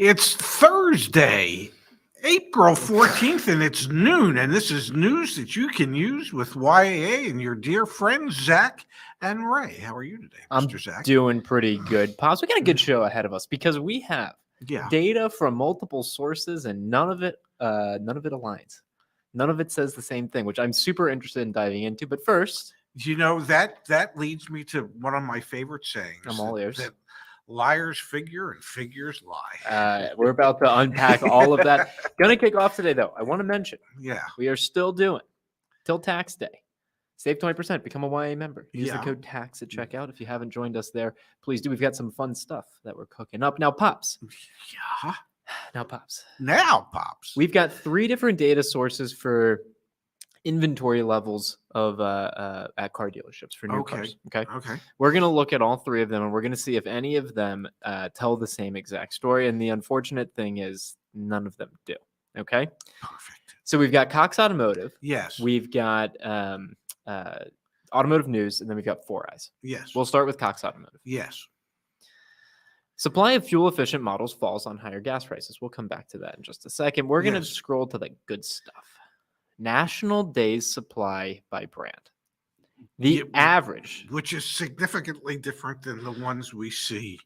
It's Thursday, April 14th, and it's noon. And this is news that you can use with YAA and your dear friends, Zach and Ray. How are you today, Mr. Zach? Doing pretty good, Pops. We got a good show ahead of us because we have data from multiple sources, and none of it aligns. None of it says the same thing, which I'm super interested in diving into. But first, you know, that leads me to one of my favorite sayings. I'm all ears. That liars figure and figures lie. We're about to unpack all of that. Gonna kick off today, though. I want to mention, we are still doing till tax day. Save 20%. Become a YA member. Use the code TAX at checkout. If you haven't joined us there, please do. We've got some fun stuff that we're cooking up now, Pops. Yeah. Now, Pops. We've got 3 different data sources for inventory levels of at car dealerships for new cars. Okay. We're going to look at all 3 of them, and we're going to see if any of them tell the same exact story. And the unfortunate thing is none of them do. Okay. Perfect. So we've got Cox Automotive. Yes. We've got Automotive News, and then we've got 4 Eyes. Yes. We'll start with Cox Automotive. Yes. Supply of fuel-efficient models falls on higher gas prices. We'll come back to that in just a second. We're going to scroll to the good stuff. National days supply by brand. The average. Which is significantly different than the ones we see.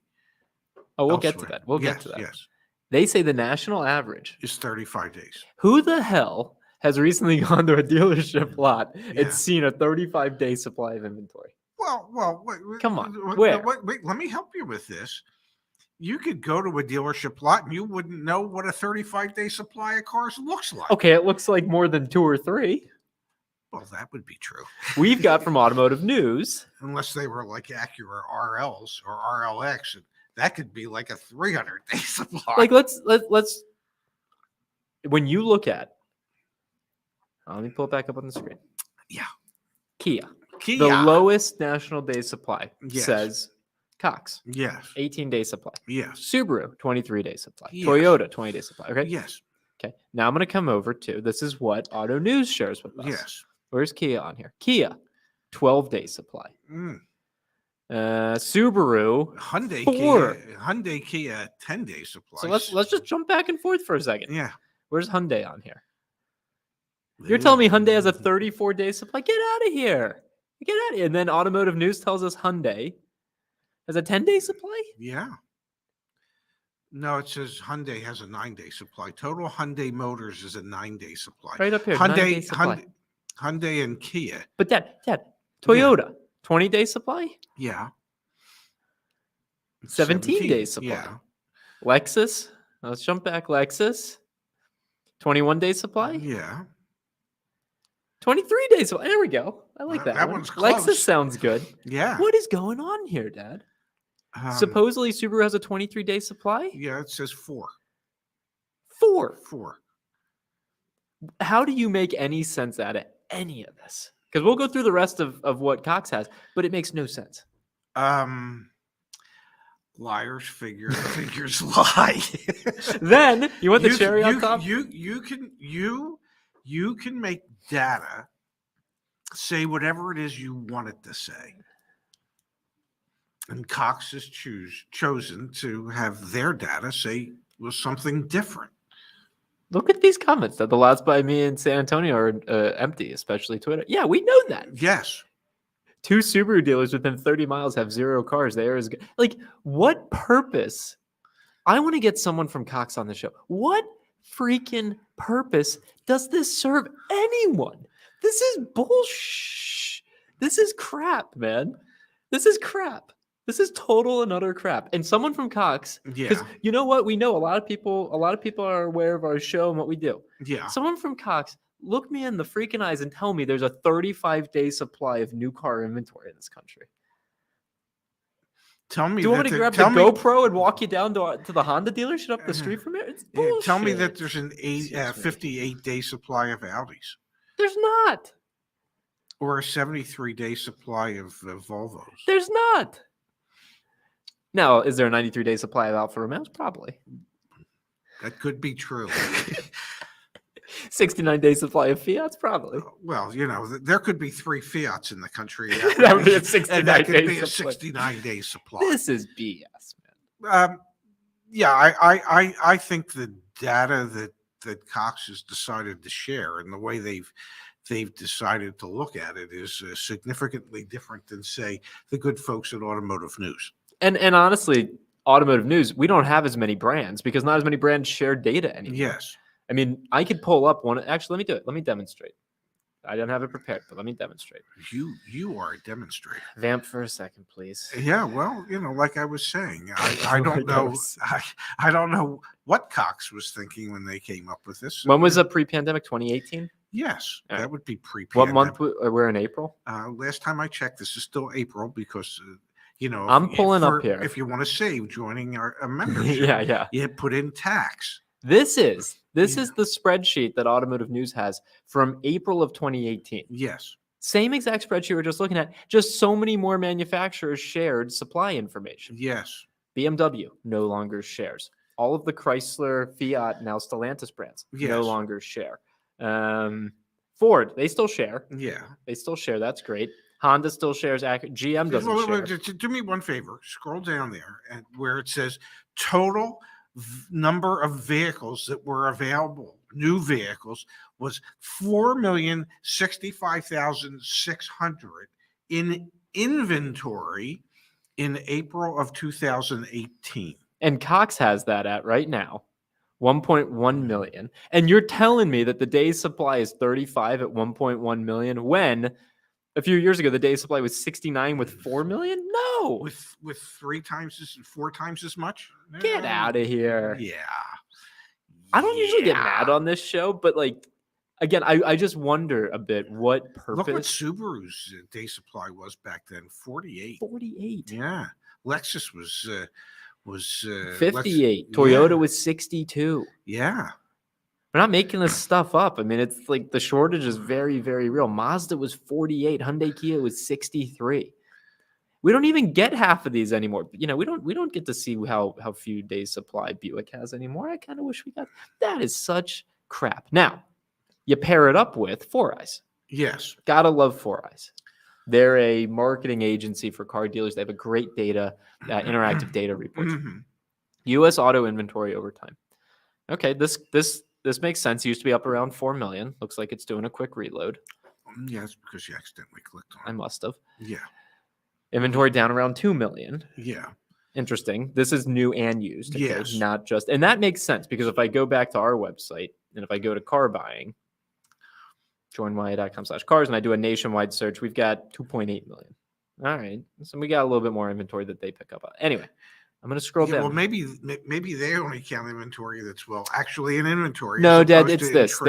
Oh, we'll get to that. We'll get to that. Yes. They say the national average is 35 days. Who the hell has recently gone to a dealership lot and seen a 35-day supply of inventory? Well, wait, come on. Wait, let me help you with this. You could go to a dealership lot and you wouldn't know what a 35-day supply of cars looks like. Okay, it looks like more than 2 or 3. Well, that would be true. We've got from Automotive News. Unless they were like Acura RLs or RLX, and that could be like a 300-day supply. Like let's when you look at, let me pull it back up on the screen. Yeah. Kia. The lowest national day supply says Cox. Yes. 18-day supply. Yes. Subaru, 23-day supply. Yes. Toyota, 20-day supply. Okay. Yes. Okay. Now I'm going to come over to, this is what Auto News shares with us. Yes. Where's Kia on here? Kia, 12-day supply. Subaru, Hyundai Kia, 10-day supply. So let's just jump back and forth for a second. Yeah. Where's Hyundai on here? You're telling me Hyundai has a 34-day supply? Get out of here. Get out of here. And then Automotive News tells us Hyundai has a 10-day supply? Yeah. No, it says Hyundai has a 9-day supply. Total Hyundai Motors is a 9-day supply. Right up here. Hyundai and Kia. But Dad, Toyota, 20-day supply? Yeah. 17-day supply. Yeah. Lexus, let's jump back. Lexus, 21-day supply? Yeah. 23 days. There we go. I like that. That one's close. Lexus sounds good. Yeah. What is going on here, Dad? Supposedly Subaru has a 23-day supply? Yeah, it says 4. 4? 4. How do you make any sense out of any of this? Because we'll go through the rest of what Cox has, but it makes no sense. Liars figure, figures lie. Then you want the cherry on top? You can make data say whatever it is you want it to say. And Cox has chosen to have their data say was something different. Look at these comments that the lots by me in San Antonio are empty, especially Twitter. Yeah, we know that. Yes. 2 Subaru dealers within 30 miles have 0 cars. There is like, what purpose? I want to get someone from Cox on the show. What freaking purpose does this serve anyone? This is bullshit. This is crap, man. This is crap. This is total and utter crap. And someone from Cox, because you know what? We know a lot of people are aware of our show and what we do. Yeah. Someone from Cox, look me in the freaking eyes and tell me there's a 35-day supply of new car inventory in this country. Tell me. Do you want me to grab the GoPro and walk you down to the Honda dealership up the street from here? It's bullshit. Tell me that there's an 58-day supply of Audis. There's not. Or a 73-day supply of Volvos. There's not. Now, is there a 93-day supply of Alfa Romeos? Probably. That could be true. 69-day supply of Fiats? Probably. Well, you know, there could be 3 Fiats in the country. That would be a 69-day supply. 69-day supply. This is BS, man. Yeah, I think the data that Cox has decided to share and the way they've decided to look at it is significantly different than, say, the good folks at Automotive News. And honestly, Automotive News, we don't have as many brands because not as many brands share data anymore. Yes. I mean, I could pull up one. Actually, let me do it. Let me demonstrate. I don't have it prepared, but let me demonstrate. You are a demonstrator. Vamp for a second, please. Yeah, well, like I was saying, I don't know. I don't know what Cox was thinking when they came up with this. When was a pre-pandemic? 2018? Yes, All that right. would be pre-pandemic. What month? We're in April? Last time I checked, this is still April because, I'm pulling up here. If you want to save joining a membership, yeah. you put in tax. This is the spreadsheet that Automotive News has from April of 2018. Yes. Same exact spreadsheet we're just looking at, just so many more manufacturers shared supply information. Yes. BMW no longer shares. All of the Chrysler, Fiat, now Stellantis brands no longer share. Ford, they still share. Yeah. They still share. That's great. Honda still shares. GM doesn't share. Do me one favor. Scroll down there and where it says total number of vehicles that were available, new vehicles, was 4,065,600 in inventory in April of 2018. And Cox has that at right now, 1.1 million. And you're telling me that the day's supply is 35 at 1.1 million when a few years ago the day's supply was 69 with 4 million? No. With 4 times as much? Get out of here. Yeah. I don't usually get mad on this show, but again, I just wonder a bit what purpose. Look what Subaru's day supply was back then, 48. 48. Yeah. Lexus was 58. Toyota was 62. Yeah. We're not making this stuff up. I mean, it's like the shortage is very, very real. Mazda was 48. Hyundai Kia was 63. We don't even get half of these anymore. We don't get to see how few days supply Buick has anymore. I kind of wish we got. That is such crap. Now, you pair it up with Four Eyes. Yes. Gotta love Four Eyes. They're a marketing agency for car dealers. They have a great data, interactive data reports. Mm-hmm. U.S. auto inventory over time. Okay, this makes sense. It used to be up around 4 million. Looks like it's doing a quick reload. Yeah, it's because you accidentally clicked on it. I must have. Yeah. Inventory down around 2 million. Yeah. Interesting. This is new and used. Okay? Yes. Not just, and that makes sense because if I go back to our website and if I go to car buying, joinwya.com/cars, and I do a nationwide search, we've got 2.8 million. All right. So we got a little bit more inventory that they pick up. Anyway, I'm going to scroll down. Well, maybe they only count inventory that's actually in inventory. No, Dad, it's this.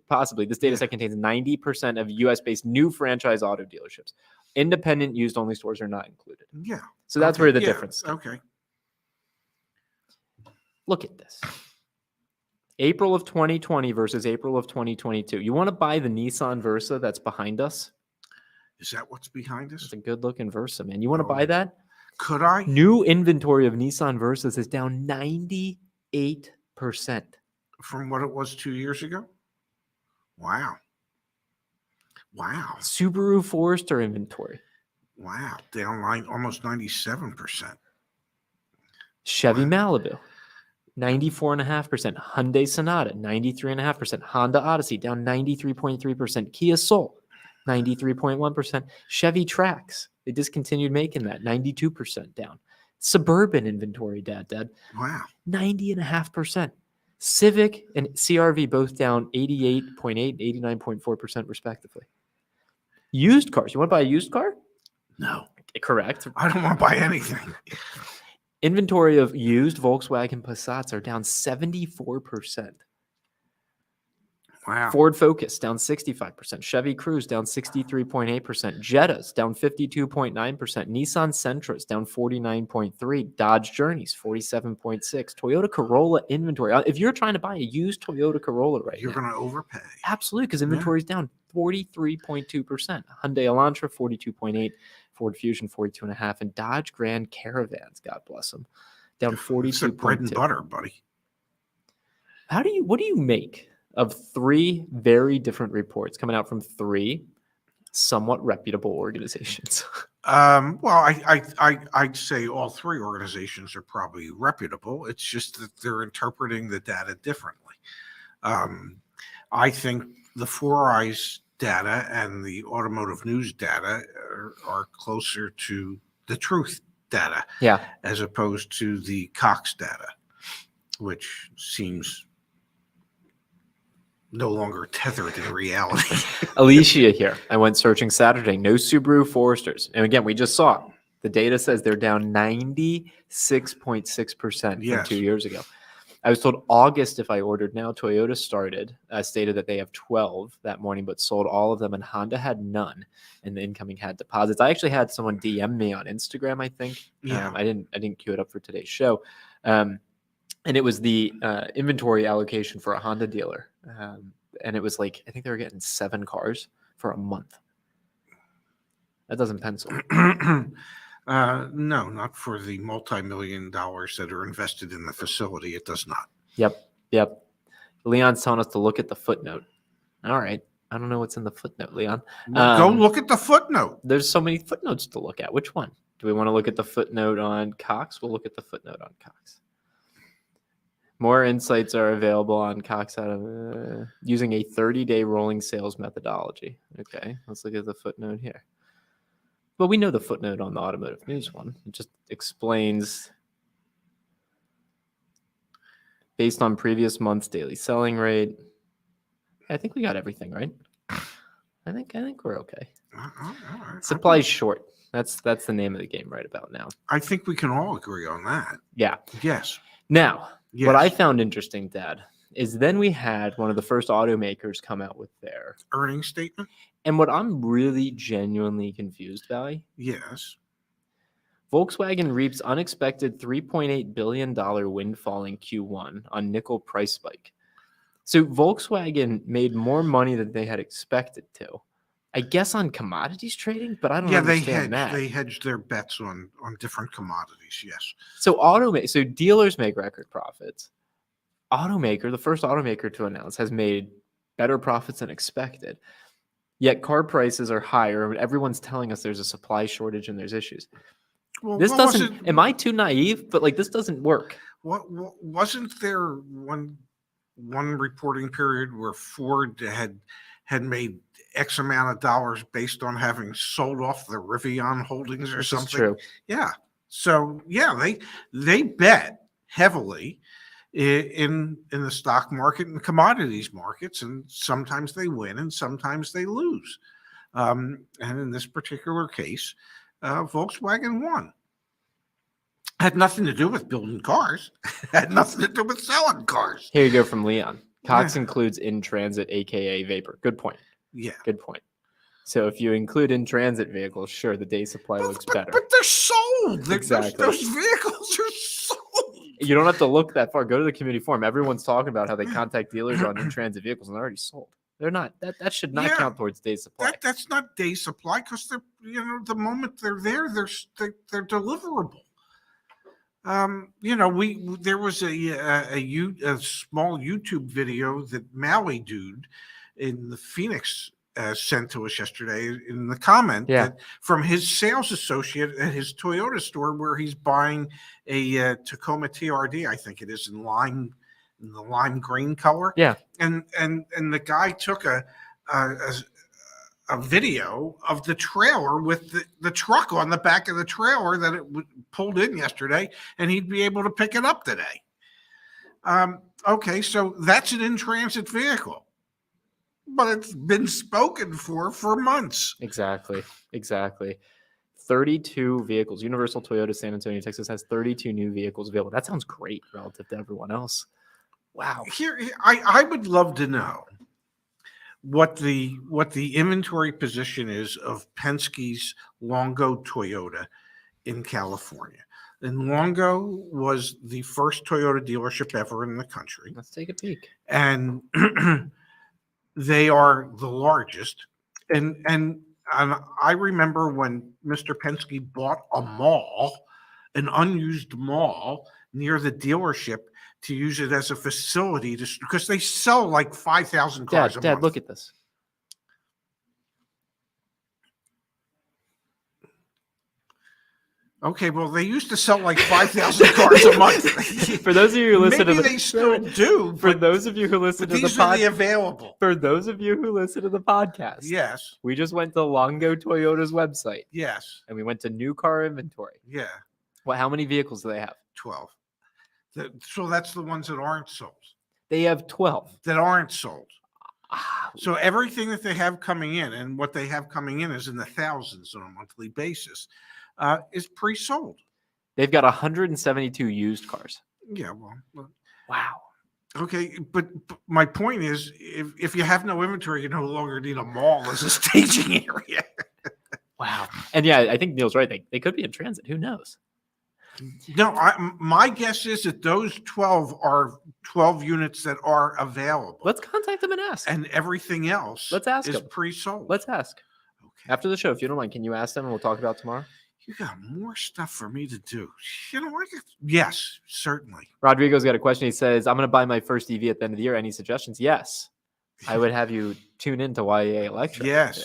Possibly this data set contains 90% of U.S.-based new franchise auto dealerships. Independent used-only stores are not included. Yeah. So that's where the difference is. Okay. Look at this. April of 2020 versus April of 2022. You want to buy the Nissan Versa that's behind us? Is that what's behind us? It's a good-looking Versa, man. You want to buy that? Could I? New inventory of Nissan Versas is down 98%. From what it was 2 years ago? Wow. Subaru Forester inventory. Wow. Down almost 97%. Chevy Malibu, 94.5%. Hyundai Sonata, 93.5%. Honda Odyssey, down 93.3%. Kia Soul, 93.1%. Chevy Trax, they discontinued making that, 92% down. Suburban inventory, Dad. Wow. 90.5%. Civic and CRV both down 88.8%, 89.4% respectively. Used cars. You want to buy a used car? No. Correct. I don't want to buy anything. Inventory of used Volkswagen Passats are down 74%. Wow. Ford Focus down 65%. Chevy Cruze down 63.8%. Jettas down 52.9%. Nissan Sentras down 49.3%. Dodge Journeys 47.6%. Toyota Corolla inventory. If you're trying to buy a used Toyota Corolla right now, you're going to overpay. Absolutely, because inventory is down 43.2%. Hyundai Elantra 42.8%. Ford Fusion 42.5%. And Dodge Grand Caravans, God bless them, down 42.2%. It's bread and butter, buddy. What do you make of three very different reports coming out from three somewhat reputable organizations? Well, I'd say all three organizations are probably reputable. It's just that they're interpreting the data differently. I think the Four Eyes data and the automotive news data are closer to the truth data, Yeah. as opposed to the Cox data, which seems no longer tethered in reality. Alicia here. I went searching Saturday. No Subaru Foresters. And again, we just saw the data says they're down 96.6% from Yes. 2 years ago. I was told August if I ordered now. Toyota stated that they have 12 that morning, but sold all of them, and Honda had none, and the incoming had deposits. I actually had someone DM me on Instagram, I think. Yeah. I didn't queue it up for today's show. And it was the inventory allocation for a Honda dealer. And it was like, I think they were getting 7 cars for a month. That doesn't pencil. No, not for the multi-million dollars that are invested in the facility. It does not. Yep. Leon's telling us to look at the footnote. All right. I don't know what's in the footnote, Leon. Well, go look at the footnote. There's so many footnotes to look at. Which one? Do we want to look at the footnote on Cox? We'll look at the footnote on Cox. More insights are available on Cox out of using a 30-day rolling sales methodology. Okay, let's look at the footnote here. Well, we know the footnote on the automotive news one. It just explains based on previous month's daily selling rate. I think we got everything right. I think we're okay. All right. Supply's short. That's the name of the game right about now. I think we can all agree on that. Yeah. Yes. Now, Yes. what I found interesting, Dad, is then we had one of the first automakers come out with their earnings statement. And what I'm really genuinely confused by, Yes. Volkswagen reaps unexpected $3.8 billion windfall in Q1 on nickel price spike. So Volkswagen made more money than they had expected to. I guess on commodities trading, but I don't understand that. They hedged their bets on different commodities, yes. So dealers make record profits. The first automaker to announce, has made better profits than expected. Yet car prices are higher, and everyone's telling us there's a supply shortage and there's issues. Well, This doesn't. Am I too naive? But this doesn't work. What wasn't there one reporting period where Ford had made X amount of dollars based on having sold off the Rivian holdings or something? True. Yeah. So yeah, they bet heavily in the stock market and commodities markets, and sometimes they win and sometimes they lose. And in this particular case, Volkswagen won. Had nothing to do with building cars. Had nothing to do with selling cars. Here you go from Leon. Cox includes in transit, aka vapor. Good point. Yeah. Good point. So if you include in transit vehicles, sure, the day supply looks better. But they're sold. Exactly. Those vehicles are sold. You don't have to look that far. Go to the community forum. Everyone's talking about how they contact dealers on in transit vehicles, and they're already sold. They're not. That should not count towards day supply. That's not day supply, because they're the moment they're there, they're deliverable. There was a small YouTube video that Maui dude in the Phoenix sent to us yesterday in the comment that from his sales associate at his Toyota store, where he's buying a Tacoma TRD, I think it is, in the lime green color. Yeah, and the guy took a video of the trailer with the truck on the back of the trailer that it pulled in yesterday, and he'd be able to pick it up today. Okay, so that's an in-transit vehicle, but it's been spoken for months. Exactly. 32 vehicles. Universal Toyota San Antonio, Texas has 32 new vehicles available. That sounds great relative to everyone else. Wow. Here, I would love to know what the inventory position is of Penske's Longo Toyota in California. And Longo was the first Toyota dealership ever in the country. Let's take a peek. And they are the largest. And I remember when Mr. Penske bought a mall, an unused mall near the dealership, to use it as a facility because they sell like 5,000 cars a month. Dad, look at this. Okay, well, they used to sell like 5,000 cars a month. For those of you who listen Maybe to the, they still do. for but- those of you who listen but to the these are the podcast, available. for those of you who listen to the podcast, Yes, we just went to Longo Toyota's website yes, and we went to new car inventory. yeah, Well, how many vehicles do they have? 12. So that's the ones that aren't sold. They have 12. That aren't sold. Ah, So everything that they have coming in, and what they have coming in is in the thousands on a monthly basis, is pre-sold. they've got 172 used cars. Yeah, well, Wow. okay, but my point is, if you have no inventory, you no longer need a mall as a staging area. Wow. And yeah, I think Neil's right. They could be in transit. Who knows? No, my guess is that those 12 are 12 units that are available. Let's contact them and ask. And everything else Let's ask is them. pre-sold. Let's ask. Okay. After the show, if you don't mind, can you ask them and we'll talk about tomorrow? You got more stuff for me to do. You know what? Yes, certainly. Rodrigo's got a question. He says, I'm going to buy my first EV at the end of the year. Any suggestions? Yes. I would have you tune into YA Electric. Yes.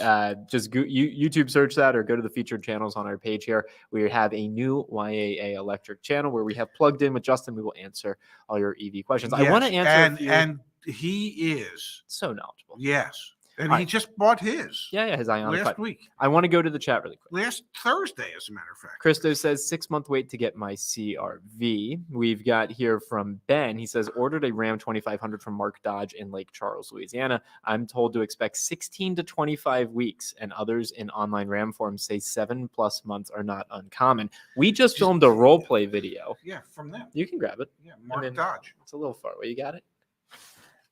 Just YouTube search that or go to the featured channels on our page here. We have a new YAA Electric channel where we have plugged in with Justin. We will answer all your EV questions. Yes. I want to answer a few. And he is. So knowledgeable. Yes. And All he right. just bought his Yeah, his Ioniq last 5. week. I want to go to the chat really quick. Last Thursday, as a matter of fact. Christo says 6-month wait to get my CRV. We've got here from Ben. He says ordered a Ram 2500 from Mark Dodge in Lake Charles, Louisiana. I'm told to expect 16 to 25 weeks, and others in online Ram forums say 7+ months are not uncommon. We just filmed a role play video. Yeah, from them. You can grab it. Yeah, Mark Dodge. It's a little far away. You got it?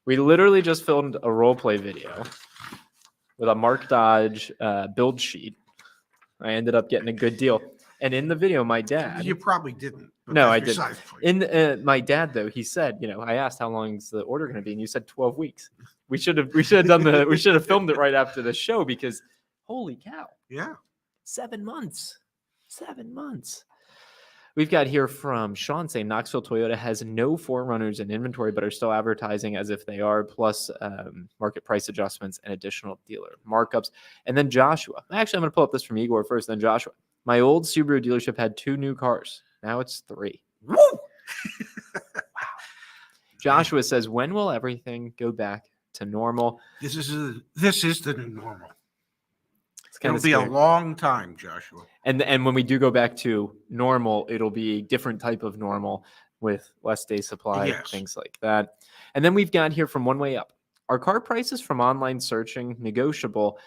We literally just filmed a role play video with a Mark Dodge build sheet. I ended up getting a good deal. And in the video, my dad. You probably didn't. but No, that's I didn't. besides the point. In my dad though, he said, I asked how long is the order going to be, and you said 12 weeks. We should have filmed it right after the show because, holy cow, Yeah. 7 months, 7 months. We've got here from Sean saying Knoxville Toyota has no 4Runners in inventory, but are still advertising as if they are, plus market price adjustments and additional dealer markups. And then Joshua. Actually, I'm going to pull up this from Igor first, then Joshua. My old Subaru dealership had 2 new cars. Now it's 3. Woo! Wow. Joshua says, when will everything go back to normal? This is the new normal. It's It'll be a long time, Joshua. And when we do go back to normal, it'll be a different type of normal with less day supply, Yes. things like that. And then we've got here from One Way Up. Are car prices from online searching negotiable?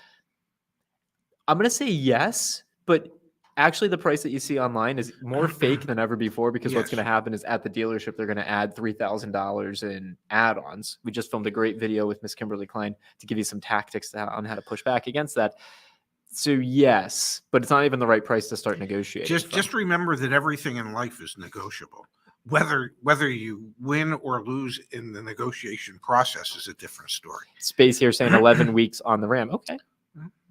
I'm going to say yes, but actually the price that you see online is more fake than ever before because what's Yes. going to happen is at the dealership, they're going to add $3,000 in add-ons. We just filmed a great video with Miss Kimberly Klein to give you some tactics on how to push back against that. So yes, but it's not even the right price to start negotiating. Just remember that everything in life is negotiable. Whether you win or lose in the negotiation process is a different story. Space here saying 11 weeks on the Ram. Okay.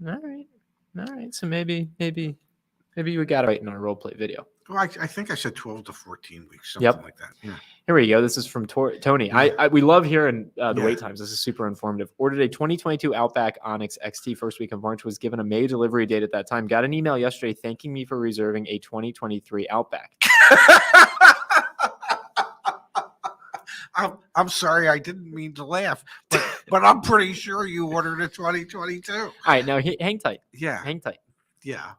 All right. So maybe we got it right in our role play video. Well, I think I said 12 to 14 weeks, something like that. Yeah. Here we go. This is from Tony. We love hearing the Yeah. wait times. This is super informative. Ordered a 2022 Outback Onyx XT first week of March. Was given a May delivery date at that time. Got an email yesterday thanking me for reserving a 2023 Outback. I'm sorry, I didn't mean to laugh, but I'm pretty sure you ordered a 2022. All right, now hang tight. Yeah, Hang tight. yeah,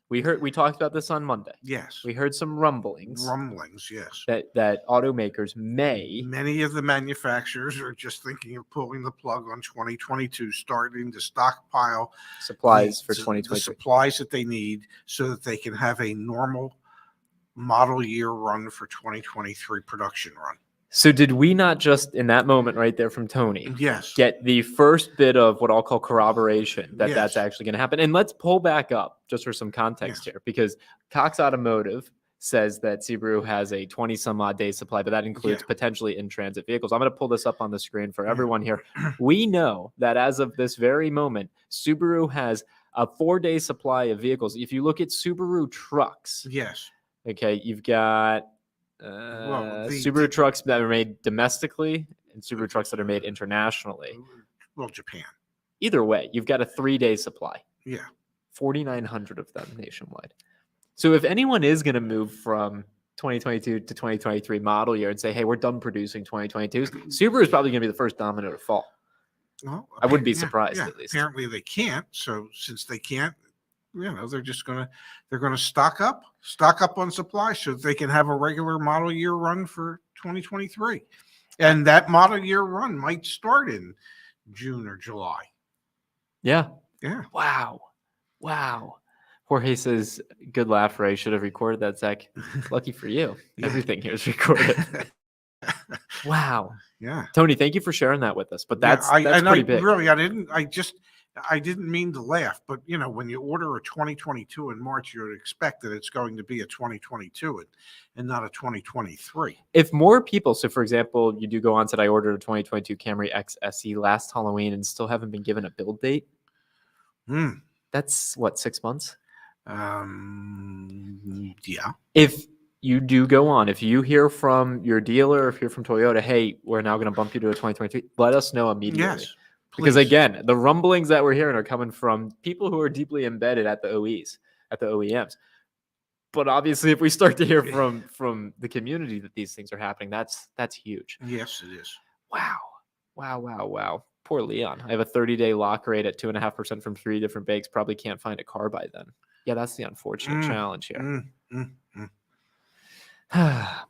We talked about this on Monday. yes. We heard some rumblings Yes. that automakers may. Many of the manufacturers are just thinking of pulling the plug on 2022, starting to stockpile Supplies for the 2023. supplies that they need so that they can have a normal model year run for 2023 production run. So did we not just in that moment right there from Tony Yes. get the first bit of what I'll call corroboration that Yes. that's actually going to happen? And let's pull back up just for some context here, because Cox Automotive says that Subaru has a 20 some odd day supply, but that includes Yeah. potentially in transit vehicles. I'm going to pull this up on the screen for everyone here. We know that as of this very moment, Subaru has a 4-day supply of vehicles. If you look at Subaru trucks, Yes. okay, you've got Subaru trucks that are made domestically and Subaru trucks that are made internationally. Well, Japan. Either way, you've got a 3-day supply. Yeah. 4,900 of them nationwide. So if anyone is going to move from 2022 to 2023 model year and say, hey, we're done producing 2022s, Subaru is probably going to be the first domino to fall. Well, I wouldn't be surprised, at least. Apparently they can't. So since they can't, they're just they're gonna stock up on supply so that they can have a regular model year run for 2023. And that model year run might start in June or July. Yeah. Yeah. Wow. Jorge says, good laugh, Ray. Should have recorded that, Zach. Lucky for you. Yeah. Everything here is recorded. Wow. Yeah. Tony, thank you for sharing that with us. But that's pretty big. Really, I didn't mean to laugh, but when you order a 2022 in March, you would expect that it's going to be a 2022 and not a 2023. If more people, so for example, you do go on, said I ordered a 2022 Camry X SE last Halloween and still haven't been given a build date. That's what, 6 months? Yeah. If you do go on, if you hear from your dealer, if you're from Toyota, hey, we're now going to bump you to a 2023, let us know immediately. Yes, because again, the rumblings that we're hearing are coming from people who are deeply embedded at the OEMs. But obviously, if we start to hear from the community that these things are happening, that's huge. Yes, it is. Wow. Poor Leon. I have a 30-day lock rate at 2.5% from 3 different banks. Probably can't find a car by then. Yeah, that's the unfortunate challenge here.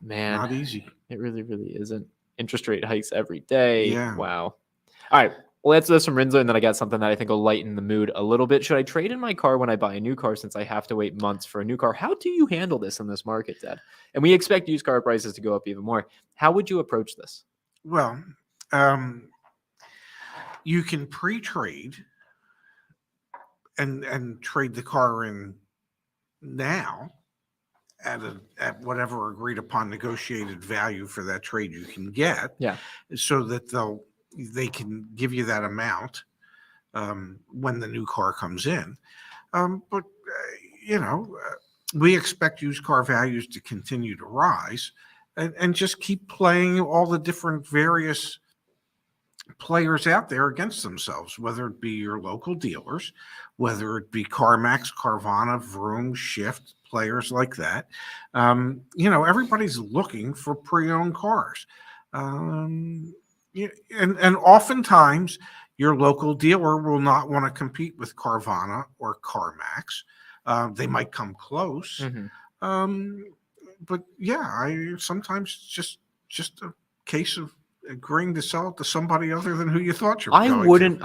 Man, not easy. It really, really isn't. Interest rate hikes every day. Yeah. Wow. All right. Well, let's do this from Rinzo, and then I got something that I think will lighten the mood a little bit. Should I trade in my car when I buy a new car since I have to wait months for a new car? How do you handle this in this market, Dad? And we expect used car prices to go up even more. How would you approach this? Well, you can pre-trade and trade the car in now at whatever agreed upon negotiated value for that trade you can get. Yeah. So that they can give you that amount when the new car comes in. But we expect used car values to continue to rise and just keep playing all the different various players out there against themselves, whether it be your local dealers, whether it be CarMax, Carvana, Vroom, Shift, players like that. Everybody's looking for pre-owned cars. And oftentimes your local dealer will not want to compete with Carvana or CarMax. They might come close. But yeah, sometimes just a case of agreeing to sell it to somebody other than who you thought you were going to.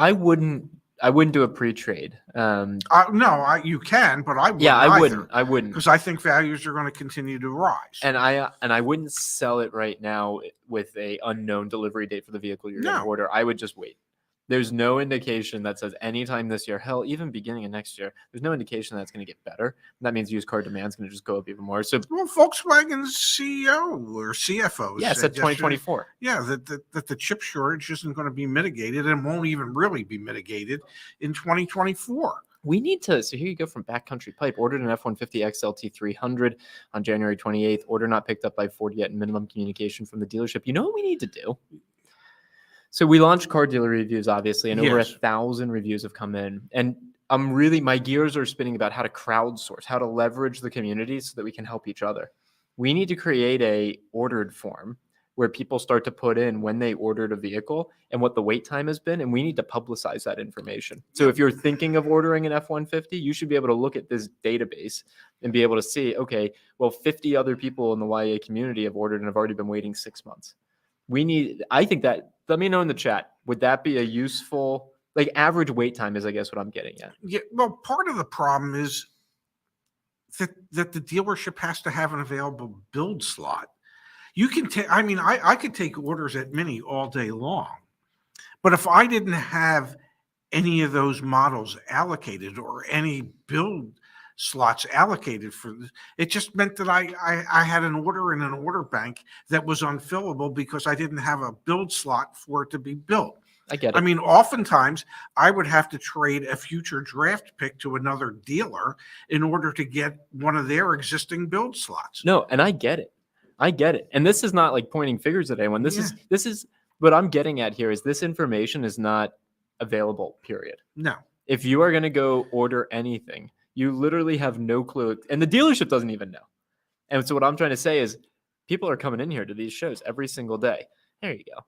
I wouldn't do a pre-trade. No, you can, but I wouldn't. Yeah, I wouldn't, because I think values are going to continue to rise. And I wouldn't sell it right now with a unknown delivery date for the vehicle you're going to order. I would just wait. There's no indication that says anytime this year, hell, even beginning of next year, there's no indication that it's going to get better. That means used car demand is going to just go up even more. So, well, Volkswagen's CEO or CFO said 2024. Yeah, that the chip shortage isn't going to be mitigated and won't even really be mitigated in 2024. We need to, so here you go from Backcountry Pipe. Ordered an F-150 XLT 300 on January 28th. Order not picked up by Ford yet, and minimum communication from the dealership. You know what we need to do? So we launched car dealer reviews, obviously, and over 1,000 reviews have come in. And my gears are spinning about how to crowdsource, how to leverage the community so that we can help each other. We need to create a ordered form where people start to put in when they ordered a vehicle and what the wait time has been, and we need to publicize that information. So if you're thinking of ordering an F-150, you should be able to look at this database and be able to see, okay, well, 50 other people in the YA community have ordered and have already been waiting 6 months. I think that, let me know in the chat, would that be a useful, average wait time is, I guess, what I'm getting at. Yeah, well, part of the problem is that the dealership has to have an available build slot. You can take, I could take orders at Mini all day long, but if I didn't have any of those models allocated or any build slots allocated for this, it just meant that I had an order in an order bank that was unfillable because I didn't have a build slot for it to be built. I get it. Oftentimes I would have to trade a future draft pick to another dealer in order to get one of their existing build slots. No, and I get it. And this is not like pointing fingers at anyone. This is what I'm getting at here is this information is not available, period. No. If you are going to go order anything, You literally have no clue. And the dealership doesn't even know. And so what I'm trying to say is people are coming in here to these shows every single day. There you go.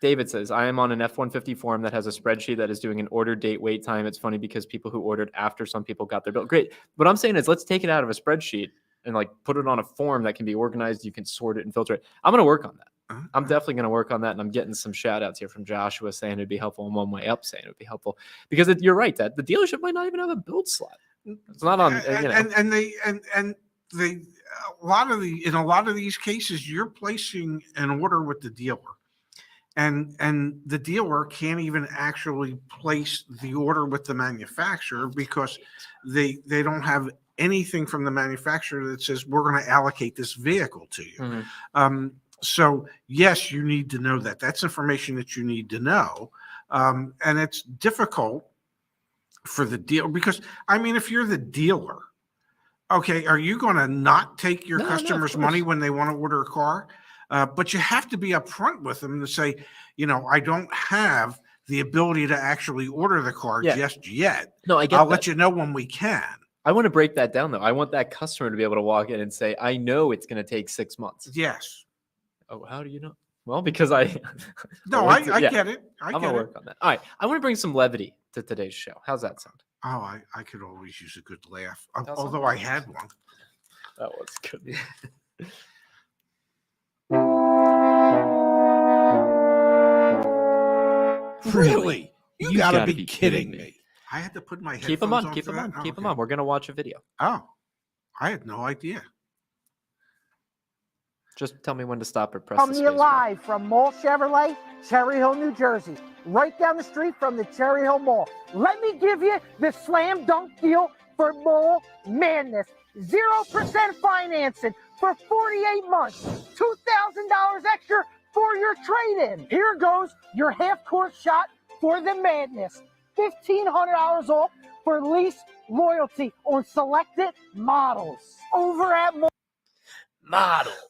David says, I am on an F-150 forum that has a spreadsheet that is doing an order date wait time. It's funny because people who ordered after some people got their bill. Great. What I'm saying is let's take it out of a spreadsheet and like put it on a form that can be organized. You can sort it and filter it. I'm going to work on that. I'm definitely going to work on that. And I'm getting some shout outs here from Joshua saying it'd be helpful and One Way Up saying it would be helpful because you're right that the dealership might not even have a build slot. It's not on, in a lot of these cases, you're placing an order with the dealer. And the dealer can't even actually place the order with the manufacturer because they don't have anything from the manufacturer that says we're going to allocate this vehicle to you. So yes, you need to know that. That's information that you need to know. And it's difficult for the dealer because, I mean, if you're the dealer, okay, are you going to not take your customers' money when they want to order a car? But you have to be upfront with them to say, I don't have the ability to actually order the car just yet. No, I get I'll let you know when we can. I want to break that down, though. I want that customer to be able to walk in and say, I know it's going to take 6 months. Yes. Oh, how do you know? Well, because I get it. I'm going to work on that. All right. I want to bring some levity to today's show. How's that sound? Oh, I could always use a good laugh, although I had one. That was good. Really? You gotta be kidding me. I had to put my headphones Keep them on. on. Keep them on. Oh, Keep them on. We're going to watch a video. Oh, I had no idea. Just tell me when to stop or press Coming to you live from Mall Chevrolet, Cherry Hill, New Jersey. Right down the street from the Cherry Hill Mall. Let me give you the slam dunk deal for Mall Madness. 0% financing for 48 months. $2,000 extra for your trade-in. Here goes your half-court shot for the madness. $1,500 off for lease loyalty on selected models. Over at Mall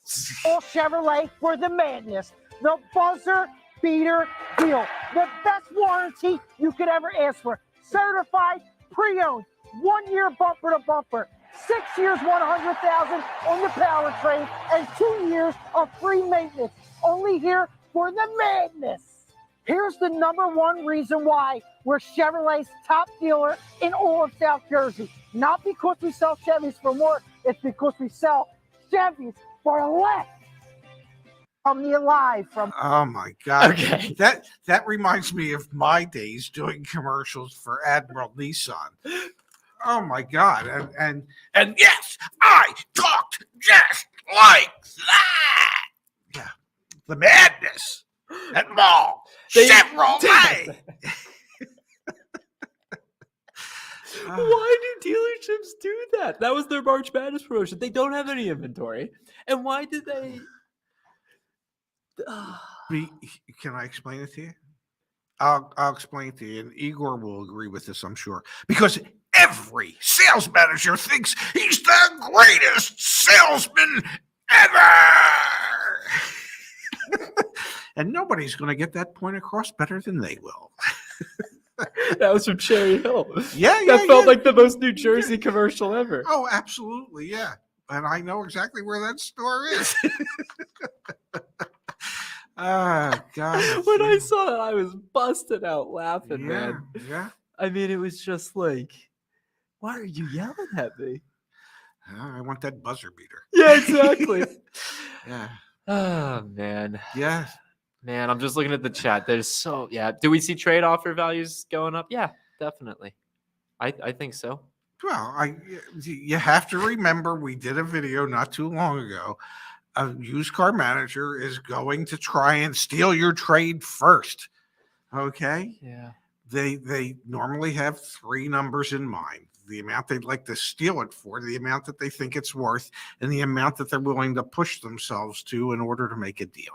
Chevrolet for the madness. The buzzer beater deal. The best warranty you could ever ask for. Certified, pre-owned, 1 year bumper to bumper. 6 years, 100,000 on the powertrain, and 2 years of free maintenance. Only here for the madness. Here's the #1 reason why we're Chevrolet's top dealer in all of South Jersey. Not because we sell Chevys for more, it's because we sell Chevys for less. Coming to you live from. Oh my God! Okay. That reminds me of my days doing commercials for Admiral Nissan. Oh my God! And yes, I talked just like that. Yeah, the madness at Mall Chevrolet. Why do dealerships do that? That was their March Madness promotion. They don't have any inventory. And why did they? Can I explain it to you? I'll explain it to you, and Igor will agree with this, I'm sure. Because every sales manager thinks he's the greatest salesman ever. And nobody's going to get that point across better than they will. That was from Cherry Hill. That felt like the most New Jersey commercial ever. Oh, absolutely, yeah. And I know exactly where that store is. Oh, God. When I saw that, I was busted out laughing, man. Yeah. I mean, it was just like, why are you yelling at me? I want that buzzer beater. Yeah, exactly. Yeah. Oh, man. Yeah. Man, I'm just looking at the chat. Do we see trade offer values going up? Yeah, definitely. I think so. Well, you have to remember we did a video not too long ago. A used car manager is going to try and steal your trade first. Okay? Yeah. They normally have 3 numbers in mind. The amount they'd like to steal it for, the amount that they think it's worth, and the amount that they're willing to push themselves to in order to make a deal.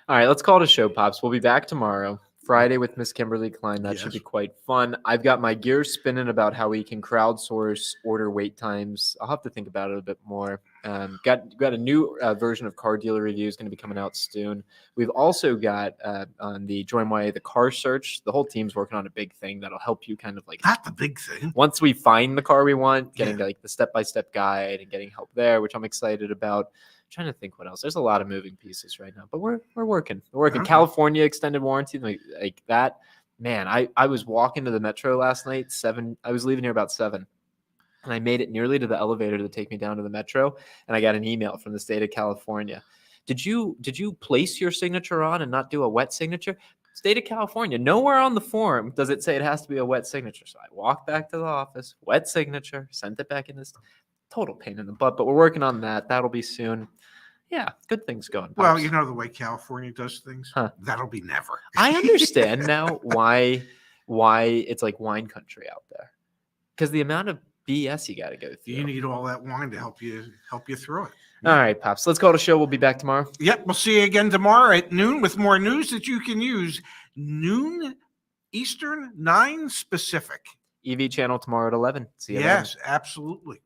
All right, let's call it a show, Pops. We'll be back tomorrow Friday with Miss Kimberly Klein. That should be Yes. quite fun. I've got my gears spinning about how we can crowdsource order wait times. I'll have to think about it a bit more. Got a new version of Car Dealer Reviews going to be coming out soon. We've also got on the Join YA, the car search. The whole team's working on a big thing that'll help you kind of like Not the big thing. once we find the car we want, getting like the step-by-step guide and getting help there, which I'm excited about. Trying to think what else. There's a lot of moving pieces right now, but we're working. We're working. Okay. California extended warranty, like that. Man, I was walking to the metro last night. I was leaving here about 7, and I made it nearly to the elevator to take me down to the metro, and I got an email from the state of California. Did you place your signature on and not do a wet signature? State of California. Nowhere on the form does it say it has to be a wet signature. So I walked back to the office, wet signature, sent it back in this. Total pain in the butt, but we're working on that. That'll be soon. Yeah, good things going. Well, Pops. you know the way California does things. Huh. That'll be never. I understand now why it's like wine country out there, because the amount of BS you got to go through. You need all that wine to help you through it. All right, Pops. Let's call it a show. We'll be back tomorrow. Yep, we'll see you again tomorrow at noon with more news that you can use. Noon Eastern, 9 Pacific. EV channel tomorrow at 11. See you then. Yes, absolutely.